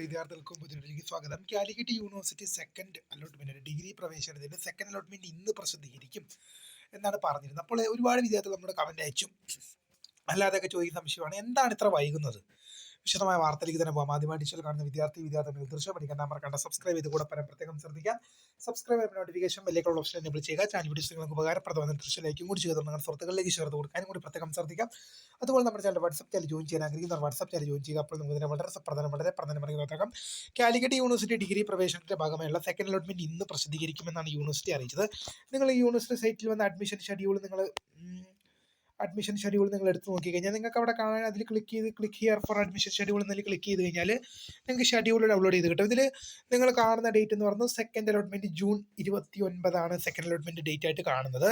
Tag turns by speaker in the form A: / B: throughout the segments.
A: വിദ്യാർത്ഥികൾക്കും പുതിയൊരു സ്വാഗതം. Calicut university second allotment degree പ്രവേശനത്തിന്റെ സെക്കൻഡ് അലോട്ട്മെന്റ് ഇന്ന് പ്രസിദ്ധീകരിക്കും എന്നാണ് പറഞ്ഞിരുന്നത്. അപ്പോൾ ഒരുപാട് വിദ്യാർത്ഥികൾ നമ്മുടെ കമന്റ് അയച്ചു. അല്ലാതെയൊക്കെ ചോദിക്കുന്ന സംശയമാണ്, എന്താണ് ഇത്ര വൈകുന്നത്? വിശദമായ വാർത്തയിലേക്ക് തന്നെ പോകാം. ആദ്യമായി ഡിജിറ്റൽ കാണുന്ന വിദ്യാർത്ഥികൾ ദൃശ്യം പഠിക്കാൻ മറക്കണ്ട, സബ്സ്ക്രൈബ് ചെയ്ത് കൂടെ പ്രത്യേകം ശ്രദ്ധിക്കാം. സബ്സ്ക്രൈബ് നോട്ടിഫിക്കേഷൻ ബെല്ലേക്കുള്ള ഓപ്ഷൻ എനേബിൾ ചെയ്യുക. ചാനൽ വീഡിയോസ് നിങ്ങൾക്ക് ഉപകാരപ്രദമായ ദൃശ്യം ലൈക്കും കൂടി ചെയ്ത് നിങ്ങളുടെ സുഹൃത്തുക്കളിലേക്ക് ഷെയർ കൊടുക്കാനും കൂടി പ്രത്യേകം ശ്രദ്ധിക്കാം. അതുപോലെ നമ്മുടെ ചാനൽ വാട്സ്ആപ്പ് ചാനൽ ജോയിൻ ചെയ്യാൻ ആഗ്രഹിക്കുന്നവർ വാട്സ്ആപ്പ് ചാനൽ ജോയിൻ ചെയ്യുക. അപ്പോൾ നമുക്ക് ഇതിനെ വളരെ പ്രധാനപ്പെട്ട കാലിക്കറ്റ് യൂണിവേഴ്സിറ്റി ഡിഗ്രി പ്രവേശനത്തിന്റെ ഭാഗമായുള്ള സെക്കൻഡ് അലോട്ട്മെന്റ് ഇന്ന് പ്രസിദ്ധീകരിക്കുമെന്നാണ് യൂണിവേഴ്സിറ്റി അറിയിച്ചത്. നിങ്ങൾ ഈ യൂണിവേഴ്സിറ്റി സൈറ്റിൽ വന്ന അഡ്മിഷൻ ഷെഡ്യൂൾ നിങ്ങൾ എടുത്ത് നോക്കിക്കഴിഞ്ഞാൽ നിങ്ങൾക്ക് അവിടെ കാണാൻ അതിൽ click here for admission schedule എന്നതിൽ ക്ലിക്ക് ചെയ്ത് കഴിഞ്ഞാൽ നിങ്ങൾക്ക് ഷെഡ്യൂൾ ഡൗൺലോഡ് ചെയ്ത് കിട്ടും. ഇതിൽ നിങ്ങൾ കാണുന്ന ഡേറ്റ് എന്ന് പറയുന്നത് second allotment June 29 second allotment date ആയിട്ട് കാണുന്നത്.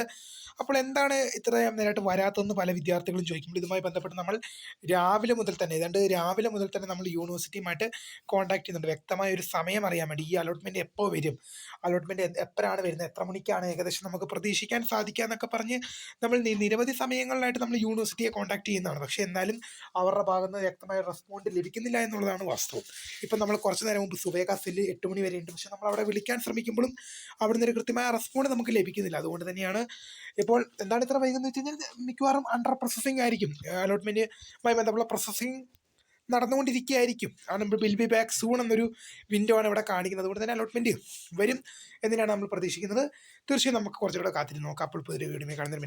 A: അപ്പോൾ എന്താണ് ഇത്രയും നേരമായിട്ട് വരാത്തതെന്ന് പല വിദ്യാർത്ഥികളും ചോദിക്കുമ്പോൾ ഇതുമായി ബന്ധപ്പെട്ട് നമ്മൾ രാവിലെ മുതൽ തന്നെ നമ്മൾ യൂണിവേഴ്സിറ്റിയുമായിട്ട് കോൺടാക്ട് ചെയ്യുന്നുണ്ട്. വ്യക്തമായ ഒരു സമയം അറിയാൻ വേണ്ടി, ഈ അലോട്ട്മെന്റ് എപ്പോൾ വരും, അലോട്ട്മെന്റ് എപ്പോഴാണ് വരുന്നത്, എത്ര മണിക്കാണ് ഏകദേശം നമുക്ക് പ്രതീക്ഷിക്കാൻ സാധിക്കുക എന്നൊക്കെ പറഞ്ഞ് നമ്മൾ നിരവധി സമയങ്ങളിലായിട്ട് നമ്മൾ യൂണിവേഴ്സിറ്റിയെ കോൺടാക്ട് ചെയ്യുന്നതാണ്. പക്ഷേ എന്നാലും അവരുടെ ഭാഗത്ത് നിന്ന് വ്യക്തമായ റെസ്പോണ്ട് ലഭിക്കുന്നില്ല എന്നുള്ളതാണ് വാസ്തവം. ഇപ്പം നമ്മൾ കുറച്ച് നേരം മുമ്പ് സുബേഖ സെല്ല് 8 മണി വരെ ഉണ്ട്, പക്ഷെ നമ്മൾ അവിടെ വിളിക്കാൻ ശ്രമിക്കുമ്പോഴും അവിടുന്ന് ഒരു കൃത്യമായ റെസ്പോണ്ട് നമുക്ക് ലഭിക്കുന്നില്ല. അതുകൊണ്ട് തന്നെയാണ് ഇപ്പോൾ എന്താണ് ഇത്ര വൈകുന്നത് വെച്ച് കഴിഞ്ഞാൽ മിക്കവാറും അണ്ടർ പ്രോസസ്സിംഗ് ആയിരിക്കും. അലോട്ട്മെന്റുമായി ബന്ധപ്പെട്ട പ്രോസസ്സിംഗ് നടന്നുകൊണ്ടിരിക്കുകയായിരിക്കും. കാരണം വിൽ ബി ബാക്ക് സൂൺ എന്നൊരു വിൻഡോ ആണ് ഇവിടെ കാണിക്കുന്നത്. അതുകൊണ്ട് തന്നെ അലോട്ട്മെന്റ് വരും എന്നതിനാണ് നമ്മൾ പ്രതീക്ഷിക്കുന്നത്. തീർച്ചയായും നമുക്ക് കുറച്ചുകൂടെ കാത്തിരുന്ന് നോക്കാം. അപ്പോൾ പുതിയ വീഡിയോ കാണുന്നതിന്